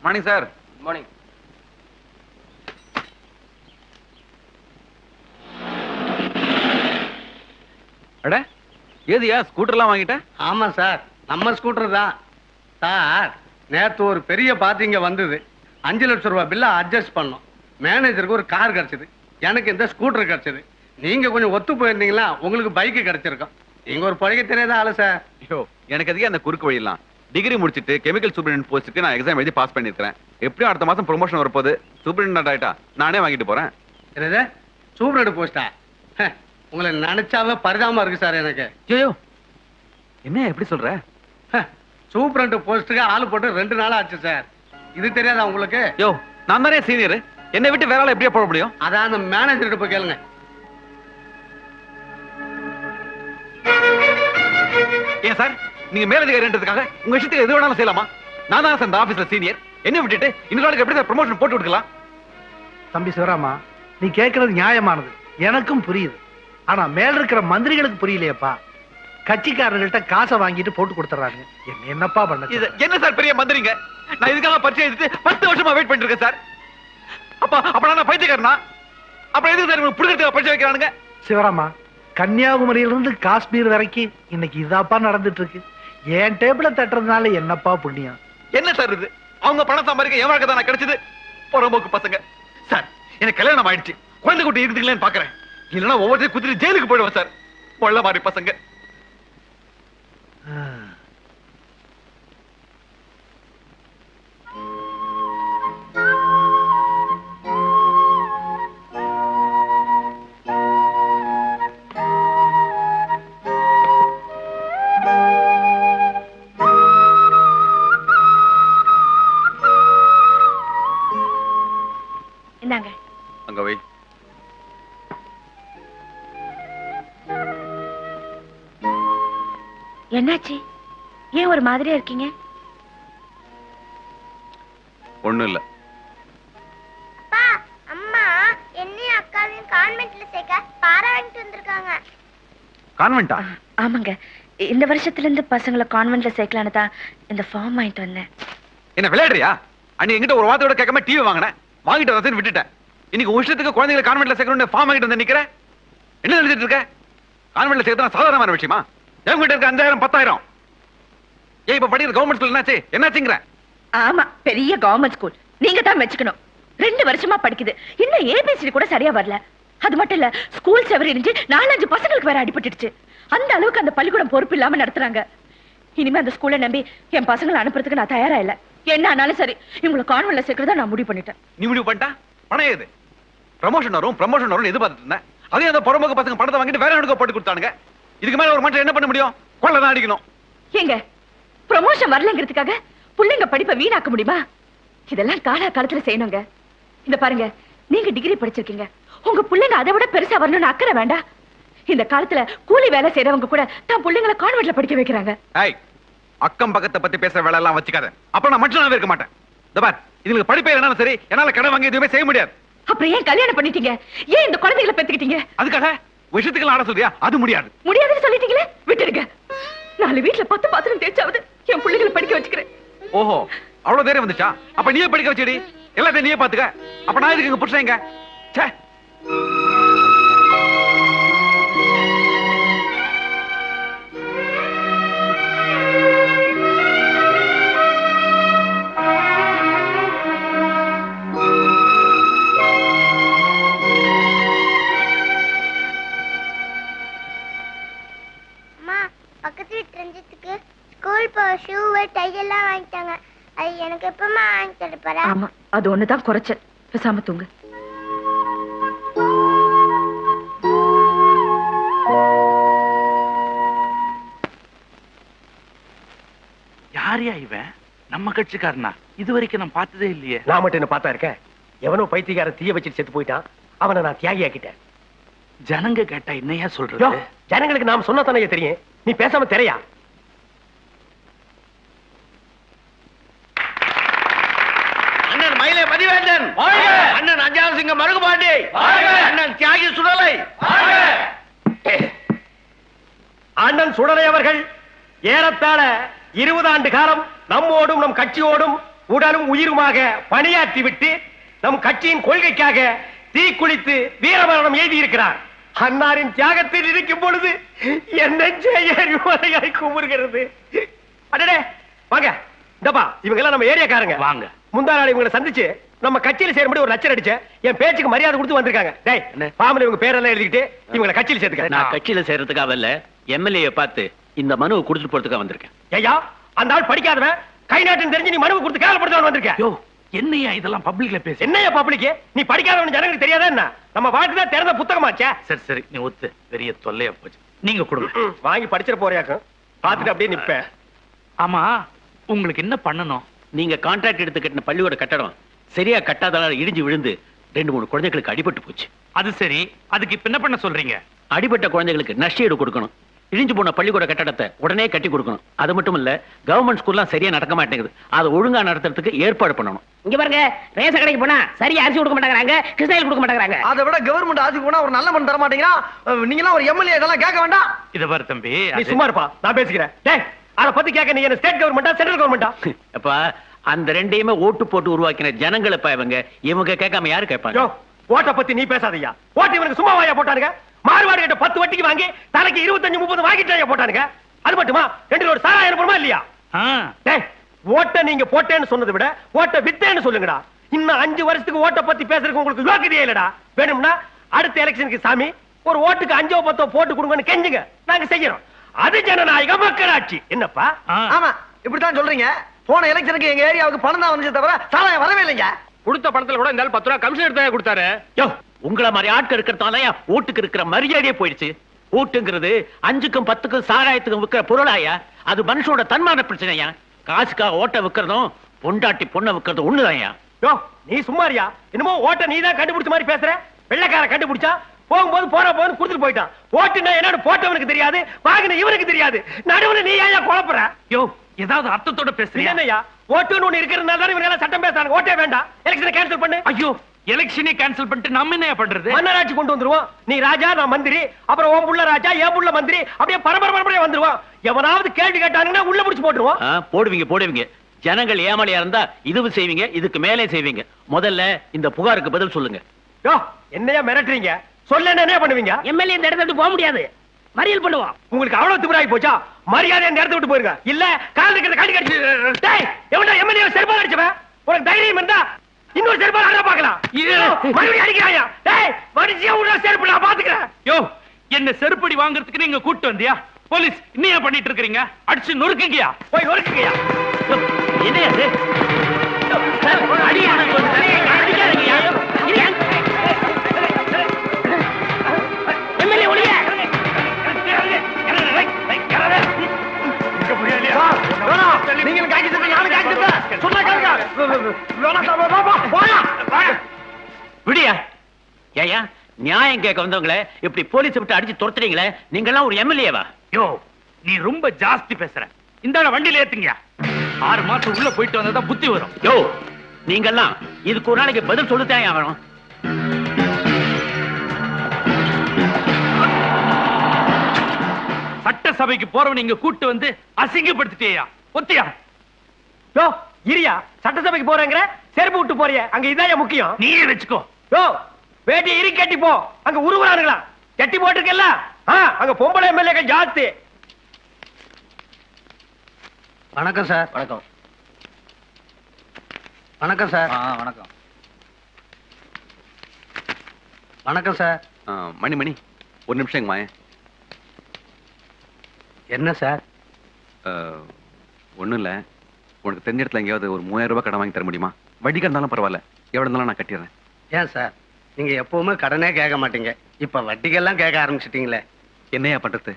Morning sir. Morning. அட ஏதியா ஸ்கூட்டர்லாம் வாங்கிட்டேன்? ஆமா சார், நம்ம ஸ்கூட்டர் தான் சார். நேற்று ஒரு பெரிய பார்ட்டிங்க வந்தது. 5 லட்சம் ரூபாய் பில்ல அட்ஜஸ்ட் பண்ணோம். மேனேஜருக்கு ஒரு கார் கிடைச்சது, எனக்கு இந்த ஸ்கூட்டர் கிடைச்சது. நீங்க கொஞ்சம் ஒத்து போயிருந்தீங்களா உங்களுக்கு பைக்கு கிடைச்சிருக்கும். நீங்க ஒரு பழக தெரியாத ஆளு சார். ஐயோ எனக்கு எதுக்கு அந்த குறுக்கு வழியெல்லாம்? டிகிரி முடிச்சிட்டு கெமிக்கல் சூப்பரிண்டென்ட் போஸ்ட்டுக்கு நான் எக்ஸாம் எழுதி பாஸ் பண்ணிருக்கேன். எப்படியும் அடுத்த மாசம் ப்ரொமோஷன் வரப்போகுது. சூப்பரிண்டென்ட் ஆயிட்டா நானே வாங்கிட்டு போறேன். என்னது சூப்பரண்ட் போஸ்டா? உங்களை நினைச்சாவே பரிதாபமா இருக்கு சார் எனக்கு. ஐயோ என்ன எப்படி சொல்ற? சூப்பரண்ட் போஸ்ட்டுக்கு ஆள் போட்டு 2 நாள் ஆச்சு சார். இது தெரியாதா உங்களுக்கு? யோ நான் தானே சீனியர், என்னை விட்டு வேற ஆள எப்படியா போட முடியும்? அதான் அந்த மேனேஜர்கிட்ட போய் கேளுங்க. ஏன் சார் நீங்க மேலதிகாரின்றதுக்காக உங்க இஷ்டத்துக்கு எது வேணாலும் செய்யலாமா? நான் தான் சார் இந்த ஆபீஸ்ல சீனியர். என்ன விட்டுட்டு இன்னொரு நாளுக்கு எப்படி சார் ப்ரமோஷன் போட்டு விட்டுக்கலாம்? தம்பி சிவராமா, நீ கேட்கறது நியாயமானது, எனக்கும் புரியுது. ஆனா மேல இருக்கிற மந்திரிகளுக்கு புரியலையப்பா. கட்சிக்காரர்கள்ட்ட காசை வாங்கிட்டு போட்டு கொடுத்துறாங்க. என்னப்பா பண்ண? என்ன சார் பெரிய மந்திரிங்க? நான் இதுக்காக பரிச்சை எழுதிட்டு 10 வருஷமா வெயிட் பண்ணிட்டு இருக்கேன் சார். அப்ப நான் பைத்தியக்காரனா? அப்புறம் எதுக்கு சார் புடிக்கிறதுக்கு பரிச்சை வைக்கிறானுங்க? சிவராமா, கன்னியாகுமரியிலிருந்து காஷ்மீர் வரைக்கும் இன்னைக்கு இதாப்பா நடந்துட்டு இருக்கு. என் டேபிள தட்டுறதுனால என்னப்பா புண்ணியம்? என்ன சார் இது? அவங்க பணம் சம்பாதிக்க என் வாழ்க்கை தான் கிடைச்சது. புறம்போக்கு பசங்க சார். எனக்கு கல்யாணம் ஆயிடுச்சு, குழந்தை குட்டி இருக்குதுங்களேன்னு பாக்குறேன். இல்லைன்னா ஒவ்வொருத்தையும் குதிரை ஜெயிலுக்கு போயிடுவேன் சார். கொள்ள மாதிரி பசங்க. இந்தாங்க. அங்க வை. என்னாச்சு? ஏன் ஒரு மாதிரியா இருக்கீங்க? ஒண்ணும் இல்ல. பா, அம்மா என்னையும் அக்காவையும் கான்வென்ட்ல சேர்க்க பாரா வாங்கிட்டு வந்திருக்காங்க. கான்வென்ட்டா? ஆமாங்க, இந்த வருஷத்துல இருந்து பசங்களை கான்வென்ட்ல சேர்க்கலான்னு தான் இந்த ஃபார்ம் வாங்கிட்டு வந்தேன். என்ன விளையாடுறியா? அன்னைக்கு என்கிட்ட ஒரு வார்த்தையோட கேட்காம டிவி வாங்கினேன், வாங்கிட்டு வரதுன்னு விட்டுட்டேன். இன்னைக்கு உன் இஷ்டத்துக்கு குழந்தைகளை கான்வென்ட்ல சேர்க்கணும்னு ஃபார்ம் வாங்கிட்டு வந்து நிக்கிறேன். என்ன நினைச்சிட்டு இருக்க? கான்வென்ட்ல சேர்த்தா சாதாரணமான விஷயமா? என்கிட்ட இருக்க 5000 10,000. ஏன் இப்ப படிக்கிற கவர்மெண்ட் ஸ்கூல் என்னாச்சுங்கிற? ஆமா, பெரிய கவர்மெண்ட் ஸ்கூல். நீங்க தான் மெச்சுக்கணும். 2 வருஷமா படிக்குது, இன்னும் ஏபிசிடி கூட சரியா வரல. அது மட்டும் இல்ல, ஸ்கூல் செவரி இருந்து 4-5 பசங்களுக்கு வேற அடிபட்டுடுச்சு. அந்த அளவுக்கு அந்த பள்ளிக்கூடம் பொறுப்பு இல்லாம நடத்துறாங்க. இனிமே அந்த ஸ்கூலை நம்பி என் பசங்களை அனுப்புறதுக்கு நான் தயாரா இல்ல. என்ன ஆனாலும் சரி, இவங்களை கான்வென்ட்ல சேர்க்கறதா நான் முடிவு பண்ணிட்டேன். நீ முடிவு பண்ணிட்டா? பணம் ஏது? ப்ரமோஷன் வரும் எதிர்பார்த்துட்டு இருந்தேன். அதே அந்த புறம்போக்கு பசங்க பணத்தை வாங்கிட்டு வேற எனக்கு போட்டு கொடுத்தானுங்க. இதுக்கு மேல ஒரு மனுஷன் என்ன பண்ண முடியும்? கொள்ளதான் அடிக்கணும். எங்க ப்ரமோஷன் வரலங்கிறதுக்காக புள்ளைங்க படிப்பை வீணாக்க முடியுமா? இதெல்லாம் காலத்துல செய்யணுங்க. இந்த பாருங்க, நீங்க டிகிரி படிச்சிருக்கீங்க, உங்க பிள்ளைங்க அதை விட பெருசா வரணும்னு அக்கறை வேண்டாம். இந்த காலத்துல கூலி வேலை செய்யறவங்க கூட தான் பிள்ளைங்களை கான்வென்ட்ல படிக்க வைக்கிறாங்க. அக்கம் பக்கத்தை பத்தி பேசுற வேலை எல்லாம் வச்சுக்காத. அப்புறம் நான் மனுஷனாவே இருக்க மாட்டேன். இந்த பார், இதுக்கு படிப்பே இல்லைனாலும் சரி, என்னால கடன் வாங்கி எதுவுமே செய்ய முடியாது. அப்புறம் ஏன் கல்யாணம் பண்ணிட்டீங்க? ஏன் இந்த குழந்தைகளை பெத்துக்கிட்டீங்க? அதுக்காக விஷயத்துக்கு ஆட சொல்றியா? அது முடியாது. முடியாதுன்னு சொல்லிட்டீங்களே, விட்டுருங்க. 4 வீட்டுல 10 பாத்திரம் தேய்ச்சாவது என் பிள்ளைகளை படிக்க வச்சுக்கிறேன். ஓஹோ, அவ்வளவு தைரியம் வந்துச்சா? அப்ப நீயே படிக்க வச்சுடி, எல்லாத்தையும் நீயே பாத்துக்க. அப்ப நான் இதுக்கு இங்க புடிச்சேங்க. ச்சே. பக்கத்து வீட்டு ரஞ்சித்துக்கு ஸ்கூல் ஷூ டை எல்லாம் வாங்கிட்டாங்க. அது எனக்கு எப்பமா வாங்கி தரப்பறா? ஆமா, அது ஒண்ணுதான் குறைச்சல். பேசாம தூங்கு. யாரையா இவன்? நம்ம கட்சிக்காரனா? இது வரைக்கும் நான் பார்த்ததே இல்லையே. நான் மட்டும் என்ன பார்த்தா இருக்கேன்? எவனோ பைத்தியக்கார தீய வச்சுட்டு செத்து போயிட்டான். அவனை நான் தியாகி ஆக்கிட்டேன். ஜனங்க கேட்டா என்னையா சொல்றது? ஜனங்களுக்கு நாம சொன்னா தானே தெரியும். நீ பேசாம தெரையா? அண்ணன் மயிலை மதிவேந்தன், அண்ணன் அஞ்சாவது சிங்க மருகுபாண்டி, அண்ணன் தியாகி சுடலை, அண்ணன் சுடலை அவர்கள் ஏறத்தாழ 20 ஆண்டு காலம் நம்மோடும் நம் கட்சியோடும் உடலும் உயிருமாக பணியாற்றி விட்டு நம் கட்சியின் கொள்கைக்காக தீக்குளித்து வீரமரணம் எழுதியிருக்கிறார். அன்னாரின் தியாகத்தில் இருக்கும் பொழுது என்ன செய்ய குமுறுகிறது. அடடே வாங்க, இந்தப்பா இவங்க எல்லாம் நம்ம ஏரியாக்காரங்க. வாங்க. முந்தா நாள் இவங்களை சந்திச்சு நம்ம கட்சியில சேரும்படி ஒரு லட்சம் அடிச்சேன். என் பேச்சுக்கு மரியாதை கொடுத்து வந்திருக்காங்க. டேய் பாமல இவங்க பேரெல்லாம் எழுதிக்கிட்டு இவங்களை கட்சியில சேர்த்துக்க. நான் கட்சியில சேர்றதுக்காக இல்ல, எம்எல்ஏ பார்த்து இந்த மனுவை கொடுத்துட்டு போறதுக்காக வந்திருக்கேன். ஐயா, அந்த ஆள் படிக்காதவன், கை நாட்டுன்னு தெரிஞ்சு நீ மனுவை கொடுத்து கேவலப்படுத்தவன் வந்திருக்கேன். யோ, என்னையா இதெல்லாம் பப்ளிக்ல பேசு? என்னையா பப்ளிக்? நீ படிக்காதவன் ஜனங்களுக்கு தெரியாதா என்ன? நம்ம வாழ்க்கை தான் திறந்த புத்தகமாச்சே. சரி சரி, நீ ஒத்து. பெரிய தொல்லையா போச்சு. நீங்க கொடுங்க. வாங்கி படிச்சிட போறியாக்கும். பாத்துட்டு அப்படியே நிப்பேன். ஆமா, உங்களுக்கு என்ன பண்ணணும்? நீங்க கான்ட்ராக்ட் எடுத்து கட்டின பள்ளியோட கட்டடம் சரியா கட்டாதனால இடிஞ்சு விழுந்து 2-3 குழந்தைகளுக்கு அடிபட்டு போச்சு. அது சரி, அதுக்கு இப்ப என்ன பண்ண சொல்றீங்க? அடிபட்ட குழந்தைகளுக்கு நஷ்டஈடு கொடுக்கணும். இடிஞ்சு போன பள்ளிக்கூட கட்டடத்தை உடனே கட்டி கொடுக்கணும். அது மட்டும் இல்ல, கவர்மெண்ட் ஸ்கூல்லாம் சரியா நடக்க மாட்டேங்குது. அதை ஒழுங்கா நடத்துறதுக்கு ஏற்பாடு பண்ணணும். இங்க பாருங்க, ரேஷ கடைக்கு போனா சரியா அரிசி கொடுக்க மாட்டேங்கிறாங்க, கிருஷ்ணாயில் கொடுக்க மாட்டேங்கிறாங்க. அதை விட கவர்மெண்ட் ஆட்சிக்கு போனா ஒரு நல்ல மண் தர மாட்டேங்கிறா. நீங்க ஒரு எம்எல்ஏ இதெல்லாம் கேட்க வேண்டாம். இத பாரு தம்பி, நீ சும்மா இருப்பா, நான் பேசிக்கிறேன். டேய், அத பத்தி கேட்க நீ என்ன ஸ்டேட் கவர்மெண்டா சென்ட்ரல் கவர்மெண்டா? அப்ப அந்த ரெண்டையுமே ஓட்டு போட்டு உருவாக்கின ஜனங்களை இவங்க கேட்காம யாரு கேட்பாங்க? ஓட்ட பத்தி நீ பேசாதீயா. ஓட்டு இவனுக்கு சும்மா வாயா போட்டானுங்க. மார்வாடி கிட்ட 10 வட்டிக்கு வாங்கி தலைக்கு 25-30 வாங்கிட்டாயா போட்டானுங்க. அது மட்டுமா 2 லோடு சாராயம் போடுமா இல்லையா? டேய், ஓட்ட நீங்க போட்டேன்னு சொன்னதை விட ஓட்ட வித்தேன்னு சொல்லுங்கடா. இன்னும் 5 வருஷத்துக்கு ஓட்ட பத்தி பேசுறதுக்கு உங்களுக்கு யோக்கியதையே இல்லடா. வேணும்னா அடுத்த எலெக்ஷனுக்கு சாமி ஒரு ஓட்டுக்கு 5-10 போட்டு கொடுங்கன்னு கெஞ்சுங்க, நாங்க செய்யறோம். அது ஜனநாயக மக்களாட்சி. என்னப்பா? ஆமா, இப்படித்தான் சொல்றீங்க. போன எலெக்ஷனுக்கு எங்க ஏரியாவுக்கு பணம் தான் வந்துச்சு தவிர சாராயம் வரவே இல்லைங்க. கொடுத்த பணத்துல கூட இந்த 10 ரூபாய் கமிஷன் எடுத்து கொடுத்தாரு. யோ, உங்களை மாதிரி ஆட்கள் இருக்கிறதால ஓட்டுக்கு இருக்கிற மரியாதையே போயிடுச்சு. ஓட்டுங்கிறது 5க்கும் 10க்கும் சாராயத்துக்கும் விற்கிற பொருளாயா? அது மனுஷனோட தன்மான பிரச்சனையா? காசுக்காக ஓட்ட விற்கிறதும் பொண்டாட்டி பொண்ணை விற்கிறதும் ஒண்ணுதான்யா. யோ, நீ சும்மாரியா? என்னமோ ஓட்ட நீ தான் கண்டுபிடிச்ச மாதிரி பேசுற. வெள்ளைக்கார கண்டுபிடிச்சா போகும்போது போற போது கொடுத்துட்டு போயிட்டான். ஓட்டுனா என்னன்னு போட்டவனுக்கு தெரியாது, வாங்கின இவனுக்கு தெரியாது. நடுவுல நீ ஏன் குழப்புற? யோ, ஏதாவது அர்த்தத்தோட பேசுறீங்க? என்னையா ஓட்டுன்னு ஒண்ணு இருக்கிறதுனால தான் இவங்க சட்டம் பேசுறாங்க. ஓட்டே வேண்டாம், எலெக்ஷனை கேன்சல் பண்ணு. ஐயோ, எலெக்ஷனே கேன்சல் பண்ணிட்டு நம்ம என்ன பண்றது? மன்னராட்சி கொண்டு வந்துருவோம். நீ ராஜா, நான் மந்திரி, அப்புறம் உன் புள்ள ராஜா, என் புள்ள மந்திரி, அப்படியே பரபரப்பரையா வந்துருவோம். எவனாவது கேள்வி கேட்டானுங்கன்னா உள்ள முடிச்சு போட்டுருவோம். போடுவீங்க. ஜனங்கள் ஏமாளியா இருந்தா இதுவும் செய்வீங்க, இதுக்கு மேலே செய்வீங்க. முதல்ல இந்த புகாருக்கு பதில் சொல்லுங்க. யோ, என்னையா மிரட்டுறீங்க? சொல்ல என்ன பண்ணுவீங்க? எம்எல்ஏ இந்த இடத்த விட்டு போக முடியாது, மறியல் பண்ணுவோம். உங்களுக்கு அவ்வளவு திமிராகி போச்சா? மரியாதை இந்த இடத்த விட்டு போயிருங்க. இல்ல கால் இருக்கிறத காடி கடிச்சு. டேய், எவன்டா எம்எல்ஏ செருப்பால அடிச்சவன்? உனக்கு தைரியம் இருந்தா இன்னொரு செருப்பால அடிச்சா பார்க்கலாம். மறுபடியும் அடிக்கிறாயா? டேய், மனுஷியா உள்ள செருப்பு நான் பாத்துக்கிறேன். யோ, என்ன செருப்படி வாங்குறதுக்கு நீங்க கூட்டு வந்தியா? போலீஸ் இன்னையா பண்ணிட்டு இருக்கீங்க? அடிச்சு நொறுக்குங்கயா. போய் நொறுக்குங்கயா. என்னையா இது? எம்எல்ஏ ஒளிய நீங்களும் காக்கி சட்டை, நானும் காக்கி சட்டை. சொன்னா கேளுங்க. விடியா? ஏயா, நியாயம் கேட்க வந்தவங்களே இப்படி போலீஸ் விட்டு அடிச்சு துரத்துறீங்களே, நீங்க எல்லாம் ஒரு எம்எல்ஏவா? யோ, நீ ரொம்ப ஜாஸ்தி பேசுற. இந்த வண்டியில ஏத்துங்க. 6 மாசம் உள்ள போயிட்டு வந்தா புத்தி வரும். யோ, நீங்கெல்லாம் இதுக்கு ஒரு நாளைக்கு பதில் சொல்லுதான் ஆகணும். சட்டசபைக்கு போறவன் நீங்க கூட்டு வந்து அசிங்கப்படுத்திட்டேயா? ஒத்தியா? யோ, இரியா, சட்டசபைக்கு போறேங்கிற, செருப்பு விட்டு போறிய, அங்க இதான் முக்கியம். நீயே வச்சுக்கோ. யோ, வேட்டி இரு கட்டி போ. அங்க உருவுறானுங்களா? கட்டி போட்டுருக்கல, அங்க பொம்பளை எம்எல்ஏக்கள் ஜாஸ்தி. வணக்கம் சார். வணக்கம். வணக்கம் சார். வணக்கம். வணக்கம் சார். மணி ஒரு நிமிஷம் இங்க வாயேன். என்ன சார்? ஒண்ணும் இல்ல, உனக்கு தெரிஞ்ச இடத்துல எங்கேயாவது ஒரு 3000 ரூபாய் கடன் வாங்கி தர முடியுமா? வட்டிக்கு இருந்தாலும் பரவாயில்ல, எவ்வளவு இருந்தாலும் நான் கட்டிடுறேன். ஏன் சார், நீங்க எப்பவுமே கடனே கேட்க மாட்டீங்க, இப்ப வட்டிக்கெல்லாம் கேட்க ஆரம்பிச்சிட்டீங்களே? என்னையா பண்றது?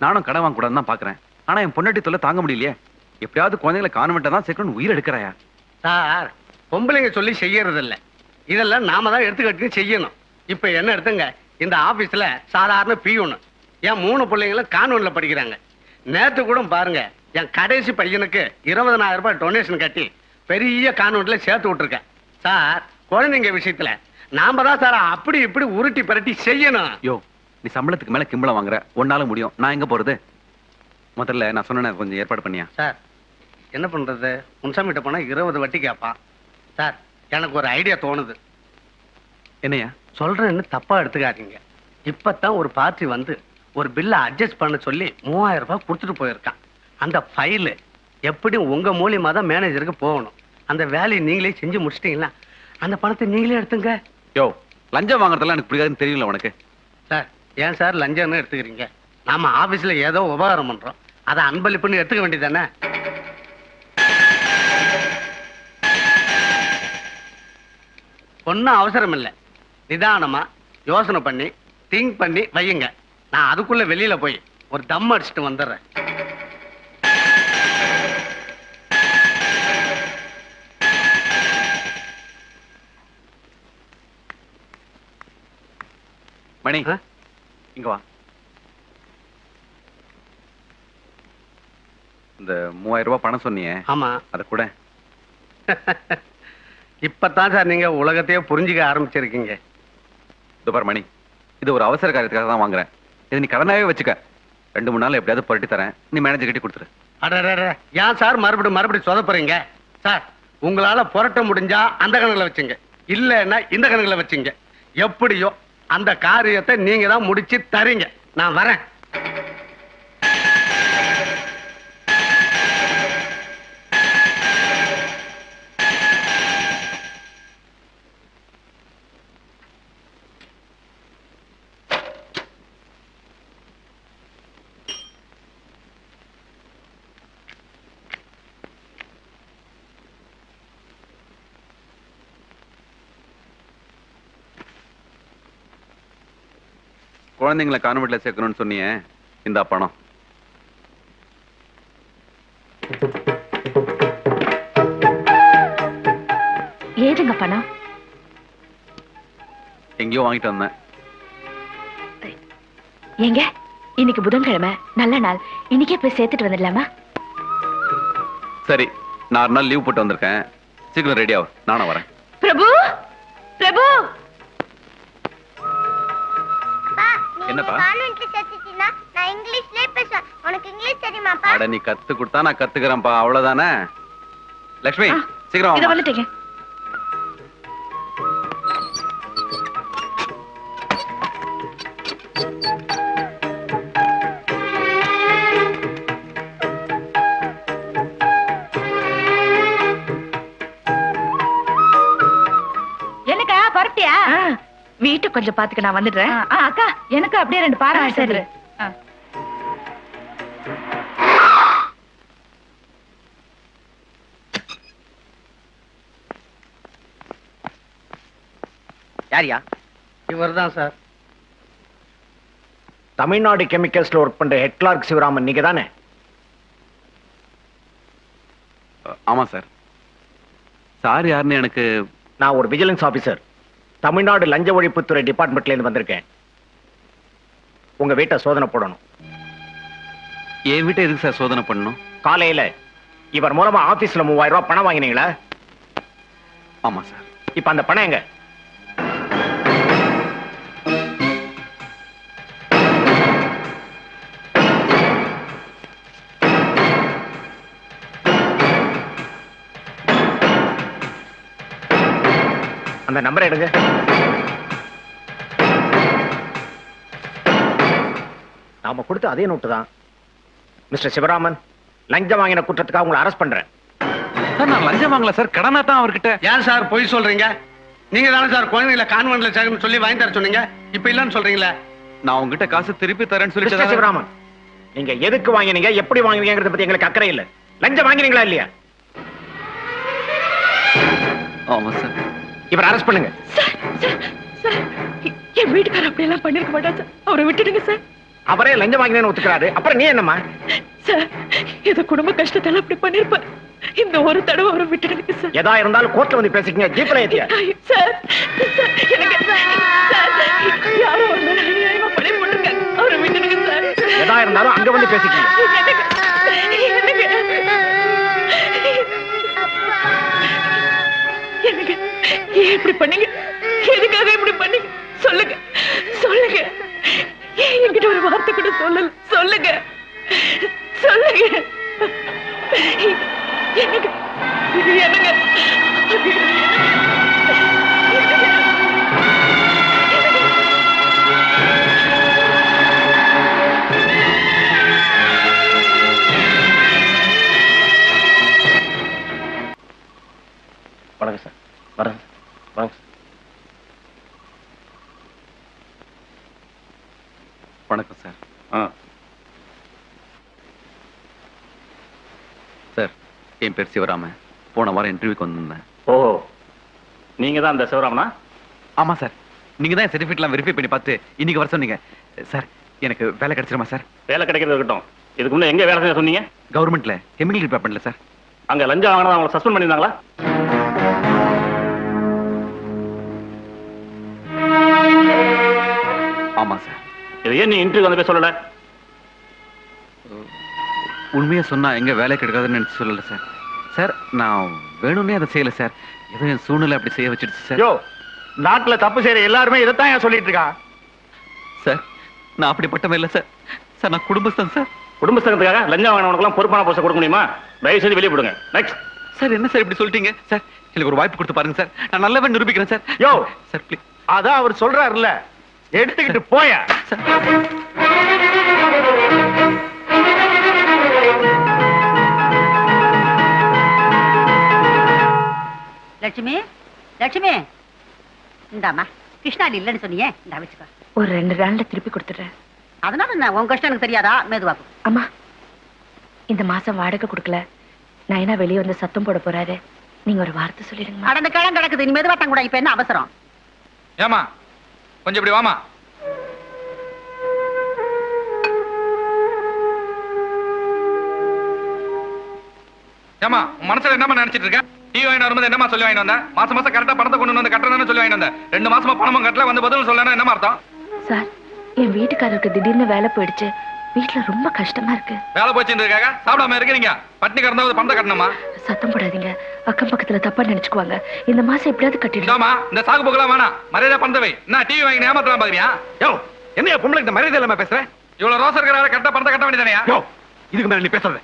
நானும் கடன் வாங்க கூடாதுன்னு தான் பாக்குறேன். ஆனா என் பொண்டாட்டி தொல்லை தாங்க முடியலையே. எப்படியாவது குழந்தைகளை கான்வென்ட்டா தான் சேர்க்கணும் உயிர் எடுக்கிறாயா? சார், பொம்பளைங்க சொல்லி செய்யறது இல்ல, இதெல்லாம் நாம தான் எடுத்துக்கிட்டு செய்யணும். இப்ப என்ன எடுத்துங்க, இந்த ஆபீஸ்ல சாதாரண பியூனு, என் 3 பிள்ளைங்களும் கான்வென்ட்ல படிக்கிறாங்க. நேத்து கூட பாருங்க, என் கடைசி பையனுக்கு 20,000 ரூபாய் டொனேஷன் கட்டி பெரிய கான்வென்ட்ல சேர்த்து விட்டுருக்கேன். சார், குழந்தைங்க விஷயத்துல நாம தான் சார் அப்படி இப்படி உருட்டி பரட்டி செய்யணும். யோ, நீ சம்பளத்துக்கு மேல கிம்பளம் வாங்குற, ஒன்னால முடியும், நான் எங்க போறது? முதல்ல நான் சொன்ன கொஞ்சம் ஏற்பாடு பண்ணியா? சார், என்ன பண்றது? முன்சாமிட்ட போனா 20 வட்டி கேட்பான். சார், எனக்கு ஒரு ஐடியா தோணுது. என்னையா சொல்றேன்னு தப்பா எடுத்துக்காதீங்க. இப்பதான் ஒரு பார்ட்டி வந்து ஒரு பில்லை அட்ஜஸ்ட் பண்ண சொல்லி 3000 ரூபாய் கொடுத்துட்டு போயிருக்கான். அந்த ஃபைலு எப்படி உங்க மூலியமா தான் மேனேஜருக்கு போகணும். அந்த வேலையை நீங்களே செஞ்சு முடிச்சிட்டீங்களா அந்த பணத்தை நீங்களே எடுத்துங்க. யோ, லஞ்சம் வாங்குறதெல்லாம் எனக்கு பிடிக்காதுன்னு தெரியல உனக்கு. சார், ஏன் சார் லஞ்சம்னு எடுத்துக்கிறீங்க? நாம ஆபீஸ்ல ஏதோ உபகாரம் பண்றோம், அதை அன்பளிப்புன்னு எடுத்துக்க வேண்டியதானே? ஒன்னும் அவசரம் இல்லை. நிதானமா யோசனை பண்ணி திங்க் பண்ணி வையுங்க. நான் அதுக்குள்ள வெளியில போய் ஒரு தம் அடிச்சுட்டு வந்துடுறேன். மணி, இங்க வா. இந்த 3000 ரூபாய் பணம் சொன்னியே, ஆமா, அத கூட. இப்பதான் சார் நீங்க உலகத்தையே புரிஞ்சுக்க ஆரம்பிச்சிருக்கீங்க. பார் மணி, இது ஒரு அவசர காரியத்துக்காக தான் வாங்குறேன். இது நீ கடனாவே வச்சுக்க. 2-3 நாள் எப்படியாவது புரட்டி தரேன். நீ மேனேஜர் கட்டி கொடுத்துரு. அட, ஏன் சார் மறுபடியும் சொதப்புறீங்க? சார், உங்களால புரட்ட முடிஞ்சா அந்த கணக்குல வச்சுங்க, இல்லன்னா இந்த கணக்குல வச்சுங்க. எப்படியோ அந்த காரியத்தை நீங்க தான் முடிச்சு தரீங்க. நான் வரேன். குழந்தைங்களை கான்வென்ட்ல சேர்க்கணும்னு சொன்னியே, இந்த பணம். ஏதுங்க பணம்? எங்கேயோ வாங்கிட்டு வந்தேன். ஏங்க, இன்னைக்கு புதன்கிழமை நல்ல நாள். இன்னைக்கே போய் சேர்த்துட்டு வந்துடலாமா? சரி, நான் 6 நாள் லீவ் போட்டு வந்திருக்கேன். சீக்கிரம் ரெடி ஆகும், நானும் வரேன். பிரபு, பிரபு. என்னப்பா? கான்வென்ட்ல சேர்த்துட்டீனா நான் இங்கிலீஷ்லயே பேசுவேன். உனக்கு இங்கிலீஷ் தெரியுமாப்பா? அட, நீ கத்து கொடுத்தா நான் கத்துக்கிறேன்ப்பா, அவ்வளவுதானே. லட்சுமி, சீக்கிரம் இத வா. வந்துட்டீங்க. என்னக்கா பரட்டியா? வீட்டு கொஞ்சம் பாத்துக்க, நான் வந்துடுறேன். அக்கா எனக்கு அப்படியே 2 பாறை சரி. யாரியா? இவர்தான் சார். தமிழ்நாடு கெமிக்கல்ஸ்ல ஒர்க் பண்ற ஹெட் கிளார்க் சிவராமன் நீங்க தானே? ஆமா சார். சார் யாருன்னு எனக்கு... நான் ஒரு விஜிலன்ஸ் ஆபீசர், தமிழ்நாடு லஞ்ச ஒழிப்புத்துறை டிபார்ட்மெண்ட்ல இருந்து வந்திருக்கேன். உங்க வீட்டை சோதனை போடணும். என் வீட்டை எதுக்கு சார் சோதனை பண்ணணும்? காலையில இவர் மூலமா ஆபீஸ்ல 3000 ரூபாய் பணம் வாங்கினீங்களா? ஆமா சார். இப்ப அந்த பணம் எங்க? அந்த நம்பரை எடுங்க. நாம கொடுத்த அதே நோட்டு தான். மிஸ்டர் சிவராமன், லஞ்சம் வாங்கின குற்றத்துக்காக உங்களை அரெஸ்ட் பண்றேன். சார், நான் லஞ்சம் வாங்கல சார், கடனா தான் அவர்கிட்ட. ஏன் சார் பொய் சொல்றீங்க? நீங்க தானே சார் குழந்தைகளை கான்வென்ட்ல சேர்க்கணும்னு சொல்லி வாங்கி தர சொன்னீங்க. இப்ப இல்லன்னு சொல்றீங்களா? நான் உங்ககிட்ட காசு திருப்பி தரேன்னு மிஸ்டர் சொல்லிட்டு... சிவராமன், நீங்க எதுக்கு வாங்கினீங்க, எப்படி வாங்கினீங்கறத பத்தி எங்களுக்கு அக்கறை இல்ல. லஞ்சம் வாங்கினீங்களா இல்லையா? ஆமா சார். இவர் அரெஸ்ட் பண்ணுங்க. என் வீட்டுக்காரர் அப்படி எல்லாம் பண்ணிருக்க மாட்டார் சார். அவரை விட்டுடுங்க சார். அவரே லஞ்சம் வாங்கினேன்னு ஒத்துக்கிறாரு, அப்புறம் நீ என்னம்மா? சார், ஏதோ குடும்ப கஷ்டத்தால அப்படி பண்ணிருப்பார். இந்த ஒரு தடவை அவரை விட்டுடுங்க சார். எதா இருந்தாலும் கோர்ட்ல வந்து பேசிக்கங்க. ஜீப்ல ஏத்தியா? சார், யாரோ ஒரு மேல அநியாயமா பழி போட்டுருங்க. அவரை விட்டுடுங்க சார். எதா இருந்தாலும் அங்க வந்து பேசிக்கங்க. என்னங்க, ஏன் இப்படி பண்ணீங்க? எதுக்காக இப்படி பண்ணீங்க? சொல்லுங்க, சொல்லுங்க. ஏன் என்கிட்ட ஒரு வார்த்தை கூட சொல்லல? சொல்லுங்க, சொல்லுங்க. என்னங்க வணக்கம் சார். வரேன் சார். வாங்க சார். வணக்கம் சார். சார், என் பேர் சிவராமன். போன வாரம் இன்டர்வியூக்கு வந்திருந்தேன். ஓஹோ, நீங்க தான் அந்த சிவராமனா? ஆமா சார். நீங்க தான் சர்டிஃபிகேட்லாம் வெரிஃபை பண்ணி பார்த்து இன்னைக்கு வர சொன்னீங்க. சார், எனக்கு வேலை கிடைச்சிருமா சார்? வேலை கிடைக்கிறது இருக்கட்டும். இதுக்கு முன்னே எங்க வேலை செய்ய சொன்னீங்க? கவர்மெண்ட்ல கெமிக்கல் டிபார்ட்மெண்ட்ல சார். அங்க லஞ்சம் வாங்கினா அவங்களை சஸ்பெண்ட் பண்ணியிருந்தாங்களா? ஆமா சார். இது ஏன் நீ இன்டர்வியூ வந்து போய் சொல்லல? உண்மையா சொன்னா எங்க வேலை கிடைக்காதுன்னு நினைச்சு சொல்லல சார். சார், நான் வேணும்னே அதை செய்யல சார். ஏதோ என் சூழ்நிலை அப்படி செய்ய வச்சிடுச்சு சார். யோ, நாட்டுல தப்பு செய்யற எல்லாருமே இதைத்தான் ஏன் சொல்லிட்டு இருக்கா? சார், நான் அப்படிப்பட்டவன் இல்ல சார். சார், நான் குடும்பஸ்தான் சார். குடும்பஸ்தனத்துக்காக லஞ்சம் வாங்கினவனுக்குலாம் பொறுப்பான போஸ்ட் கொடுக்க முடியுமா? தயவு செய்து வெளியே போடுங்க. நெக்ஸ்ட். சார், என்ன சார் இப்படி சொல்லிட்டீங்க? சார், எனக்கு ஒரு வாய்ப்பு கொடுத்து பாருங்க சார். நான் நல்லவன் நிரூபிக்கிறேன் சார். யோ சார், ப்ளீஸ். அதான் அவர் சொல்றாருல்ல, எடுத்துக்கிட்டு போய. லட்சுமி, லட்சுமி, இந்தாமா கிருஷ்ணாலி இல்லைன்னு சொன்னியே, இந்த வச்சுக்கோ. ஒரு 2 நாள்ல திருப்பி கொடுத்துடுறேன். அதனால என்ன, உன் கஷ்டம் எனக்கு தெரியாதா? மெதுவாக்கும். அம்மா, இந்த மாசம் வாடகை கொடுக்கல. நயனா வெளியே வந்து சத்தம் போட போறாரு. நீங்க ஒரு வார்த்தை சொல்லிடுங்க. அடந்த கிழங்கு கிடக்குது, நீ மெதுவாட்டம் கூட. இப்ப என்ன அவசரம்? ஏமா, கொஞ்சம் இப்படி வாமா. ஏமா, உன் மனசுல என்னமா நினைச்சிட்டு இருக்க? டீ வாங்கிட்டு வரும்போது என்னமா சொல்லி வாங்கிட்டு வந்த? மாசம் மாசம் கரெக்டா பணத்தை கொண்டு வந்து கட்டணும்னு சொல்லி வாங்கிட்டு வந்த. 2 மாசமா பணமும் கட்டல, வந்து பதில் சொல்லணும் என்னமா அர்த்தம்? சார், என் வீட்டுக்காரருக்கு திடீர்னு வேலை போயிடுச்சு. வீட்டுல ரொம்ப கஷ்டமா இருக்கு. வேலை போச்சுன்றதுக்காக சாப்பிடாம இருக்கிறீங்க? பட்னி கிடந்தாவது பணத்தை கட்டணுமா? சத்தம் போடாதீங்க, அக்கம் பக்கத்துல தப்பா நினைச்சுக்குவாங்க. இந்த மாசம் எப்படியாவது கட்டிடுமா? இந்த சாகு போக்கலாம் வேணாம், மரியாதை பணத்தை நான் டிவி வாங்கி ஏமாத்தலாம் பாக்குறியா? யோ, என்ன பொம்பளை இந்த மரியாதை இல்லாம பேசுறேன்? இவ்வளவு ரோசம் இருக்கிற கரெக்டா பணத்தை கட்ட வேண்டியதானே? யோ, இதுக்கு மேல நீ பேசுறது.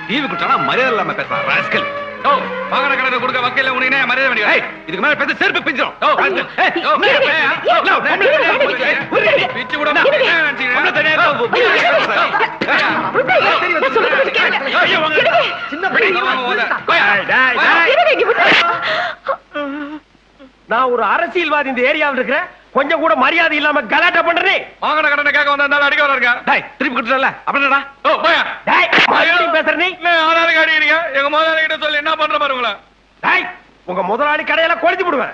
டிவி குடிச்சானா மரியாதை இல்லாம பேசுறான் ராஸ்கல். ஓ, வாகன கடனை கொடுக்க வக்கீல உனக்கு மரியாதை வேண்டிய. ஏய், இதுக்கு மேல பேச செருப்பு பிஞ்சிரும். ஓ, ராஸ்கல். ஏய், ஓ, பிச்சு கூட பொம்பளை தனியா நான் ஒரு அரசியல்வாதி இந்த ஏரியாவில் இருக்கிறேன். கொஞ்சம் கூட மரியாதை இல்லாம கலாட்டா பண்றேன். வாகன கடனை கேட்க வந்தா அடிக்க வர்றாங்க. டேய், திருப்பி கொடுத்துறல. அப்படிடா. ஓ, போயா. டேய், மரியாதை பேசுற நீ. ஆளால காடிறீங்க. எங்க முதலாளி கிட்ட சொல்லி என்ன பண்ற பாருங்களா? டேய், உங்க முதலாளி கடையில கொளுத்தி போடுவேன்.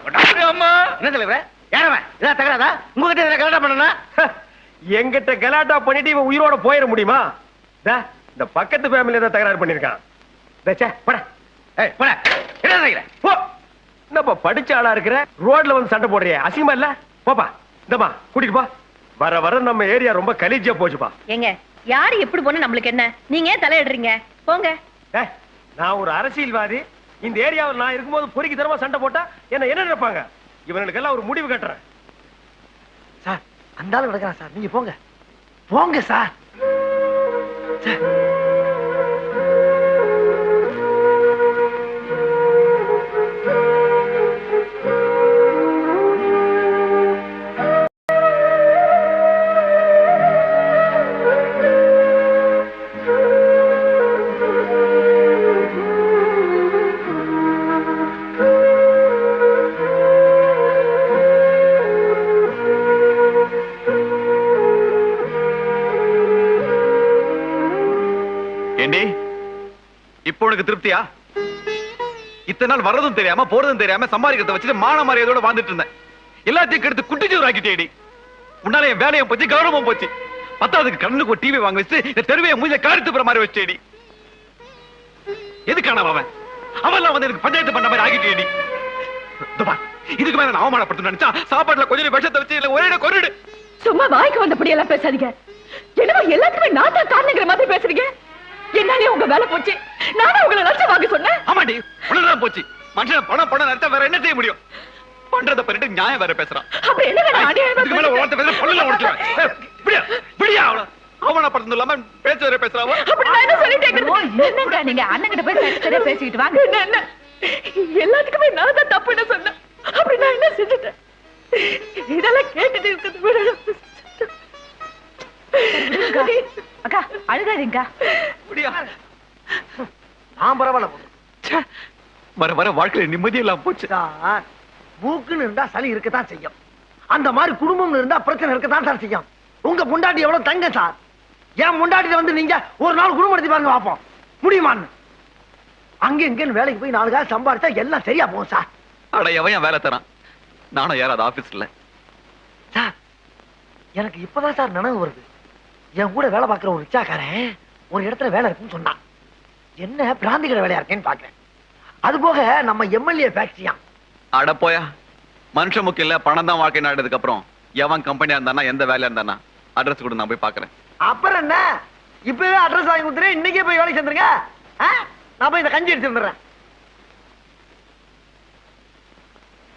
அம்மா, என்ன தலைவரே? ஏனவன் இதான் தகராதா? உங்ககிட்ட என்ன கலாட்டா பண்ணனா? எங்கிட்ட கலாட்டா பண்ணிட்டு இவன் உயிரோட போயிட முடியுமா? இந்த பக்கத்து ஃபேமிலி தான் தகராறு பண்ணிருக்கான். போட. ஏய், போட. என்ன நினைக்கிறேன்? போ. என்னப்பா படிச்ச ஆளா இருக்கிற, ரோட்ல வந்து சண்டை போடுறிய? அசிங்கமா இல்ல? போப்பா. இந்தமா கூட்டிட்டு போ. வர வர நம்ம ஏரியா ரொம்ப கலீஜியா போச்சுப்பா. ஏங்க, யாரு எப்படி போனா நம்மளுக்கு என்ன? நீங்க ஏன் தலையிடுறீங்க? போங்க. நான் ஒரு அரசியல்வாதி. இந்த ஏரியாவில் நான் இருக்கும்போது பொறுக்கி தரமா சண்டை போட்டா என்ன நினைப்பாங்க? இவனுக்கு எல்லாம் ஒரு முடிவு கட்டுறேன். சார், அந்த ஆளு நடக்கிறான் சார். நீங்க போங்க போங்க சார். இப்போ உனக்கு திருப்தியா? இத்தனை நாள் வர்றதும் தெரியாம போறதும் தெரியாம சம்பாதிக்கிறத வச்சுட்டு மான மரியாதையோட வாழ்ந்துட்டு இருந்தேன். எல்லாத்தையும் கெடுத்து குட்டிச்சோறு ஆக்கிட்டேடி. உன்னால என் வேலையும் போச்சு, கௌரவமும் போச்சு. பத்தாவதுக்கு கண்ணுக்கு ஒரு டிவி வாங்க வச்சு இந்த தெருவையை மூஞ்ச காரித்து போற மாதிரி வச்சேடி. எதுக்கான அவன் அவெல்லாம் வந்து எனக்கு பஞ்சாயத்து பண்ண மாதிரி ஆகிட்டேடி. இதுக்கு மேல நான் அவமானப்படுத்த நினைச்சா சாப்பாட்டுல கொஞ்சம் விஷத்தை வச்சு இல்ல ஒரே கொரிடு. சும்மா வாய்க்கு வந்தபடி எல்லாம் பேசாதீங்க. என்னவோ எல்லாத்துக்குமே நான் தான் காரணங்கிற மாதிரி பேசுறீங்க. என்னாலே உங்க வேலை போச்சு. நானும் உங்களை லட்சம் வாங்க சொன்னேன். ஆமாடி, உனதான் போச்சு. மனுஷன் பணம் பணம் நடத்த வேற என்ன செய்ய முடியும்? பண்றத பண்ணிட்டு நியாயம் வேற பேசுறான். அப்படி என்ன வேணும் அநியாயமா இதுக்கு மேல ஒருத்தன் பேசுற பொண்ணுல உடைச்சுவேன். விடியா விடியா அவன படுத்து இல்லாம பேச வேற பேசுறாவோ. அப்படி நான் என்ன சொல்லிட்டேன்? என்னங்க நீங்க அண்ணன் கிட்ட போய் சரியா பேசிக்கிட்டு வாங்க. என்ன எல்லாத்துக்குமே நான் தான் தப்புன்னு சொன்னேன். அப்படி நான் என்ன செஞ்சுட்டேன்? இதெல்லாம் கேட்டுட்டு இருக்குது. அக்கா அழுகாதீங்க. விடியா நான் பரவாயில்ல. வர வர வாழ்க்கையில நிம்மதி எல்லாம் போச்சு. மூக்குன்னு இருந்தா சளி இருக்கத்தான் செய்யும். அந்த மாதிரி குடும்பம்னு இருந்தா பிரச்சனை இருக்கத்தான் சார் செய்யும். உங்க முண்டாட்டி எவ்வளவு தங்க சார். ஏன் முண்டாட்டில வந்து நீங்க ஒரு நாள் குடும்பம் நடத்தி பாருங்க பாப்போம் முடியுமான்னு. அங்க இங்கன்னு வேலைக்கு போய் 4 காசு சம்பாதிச்சா எல்லாம் சரியா போகும் சார். அட எவன் வேலை தரான்? நானும் யாராவது ஆபீஸ்ல சார் எனக்கு இப்பதான் சார் நினைவு வருது. என் கூட வேலை பார்க்கிற ஒரு ரிச்சாக்காரன் ஒரு இடத்துல வேலை இருக்குன்னு சொன்னான். என்ன பிராந்தி கடை வேலையா இருக்கேன்னு பாக்குறேன். அது போக நம்ம எம்எல்ஏ ஃபேக்டரியா. அட போயா, மனுஷ முக்கியம் இல்ல பணம் தான் வாழ்க்கை நாடுறதுக்கு அப்புறம் எவன் கம்பெனியா இருந்தானா எந்த வேலையா இருந்தானா அட்ரஸ் கூட நான் போய் பாக்குறேன். அப்புறம் என்ன இப்பவே அட்ரஸ் வாங்கி கொடுத்துறேன். இன்னைக்கே போய் வேலைக்கு சேர்ந்துருங்க. நான் போய் இந்த கஞ்சி எடுத்து வந்துடுறேன்.